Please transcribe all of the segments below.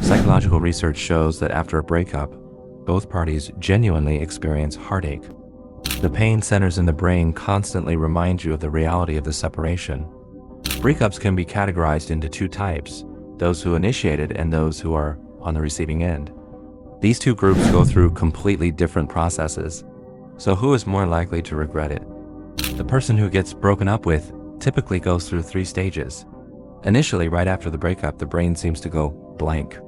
Psychological research shows that after a breakup, both parties genuinely experience heartache. The pain centers in the brain constantly remind you of the reality of the separation. Breakups can be categorized into two types, those who initiated and those who are on the receiving end. These two groups go through completely different processes. So who is more likely to regret it? The person who gets broken up with typically goes through 3 stages. Initially, right after the breakup, the brain seems to go blank.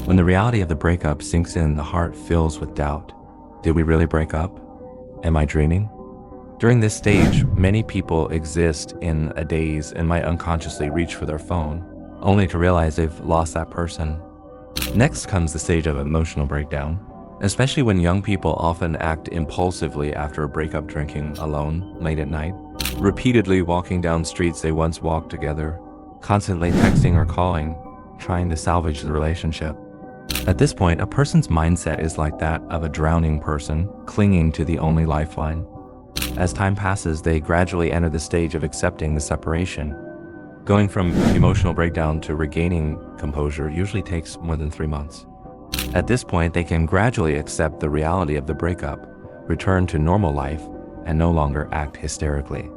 When the reality of the breakup sinks in, the heart fills with doubt. Did we really break up? Am I dreaming? During this stage, many people exist in a daze and might unconsciously reach for their phone, only to realize they've lost that person. Next comes the stage of emotional breakdown, especially when young people often act impulsively after a breakup, drinking alone late at night, repeatedly walking down streets they once walked together, constantly texting or calling, trying to salvage the relationship. At this point, a person's mindset is like that of a drowning person clinging to the only lifeline. As time passes, they gradually enter the stage of accepting the separation. Going from emotional breakdown to regaining composure usually takes more than 3 months. At this point, they can gradually accept the reality of the breakup, return to normal life, and no longer act hysterically.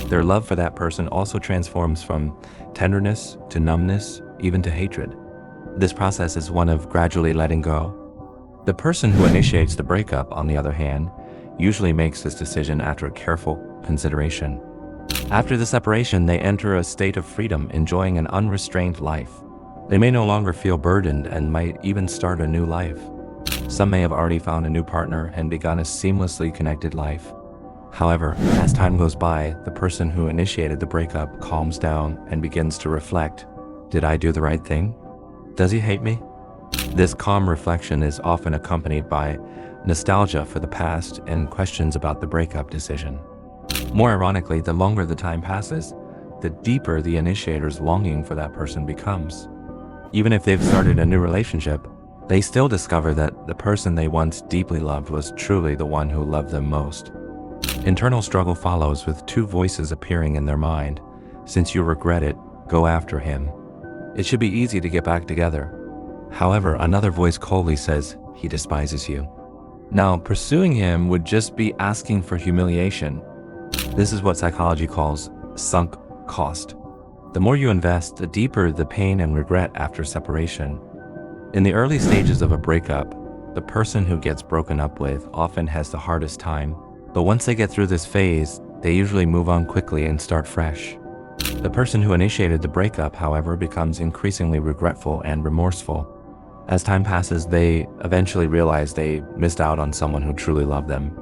Their love for that person also transforms from tenderness to numbness, even to hatred. This process is one of gradually letting go. The person who initiates the breakup, on the other hand, usually makes this decision after a careful consideration. After the separation, they enter a state of freedom, enjoying an unrestrained life. They may no longer feel burdened and might even start a new life. Some may have already found a new partner and begun a seamlessly connected life. However, as time goes by, the person who initiated the breakup calms down and begins to reflect. Did I do the right thing? Does he hate me? This calm reflection is often accompanied by nostalgia for the past and questions about the breakup decision. More ironically, the longer the time passes, the deeper the initiator's longing for that person becomes. Even if they've started a new relationship, they still discover that the person they once deeply loved was truly the one who loved them most. Internal struggle follows, with 2 voices appearing in their mind. Since you regret it, go after him. It should be easy to get back together. However, another voice coldly says, he despises you. Now, pursuing him would just be asking for humiliation. This is what psychology calls sunk cost. The more you invest, the deeper the pain and regret after separation. In the early stages of a breakup, the person who gets broken up with often has the hardest time. But once they get through this phase, they usually move on quickly and start fresh. The person who initiated the breakup, however, becomes increasingly regretful and remorseful. As time passes, they eventually realize they missed out on someone who truly loved them.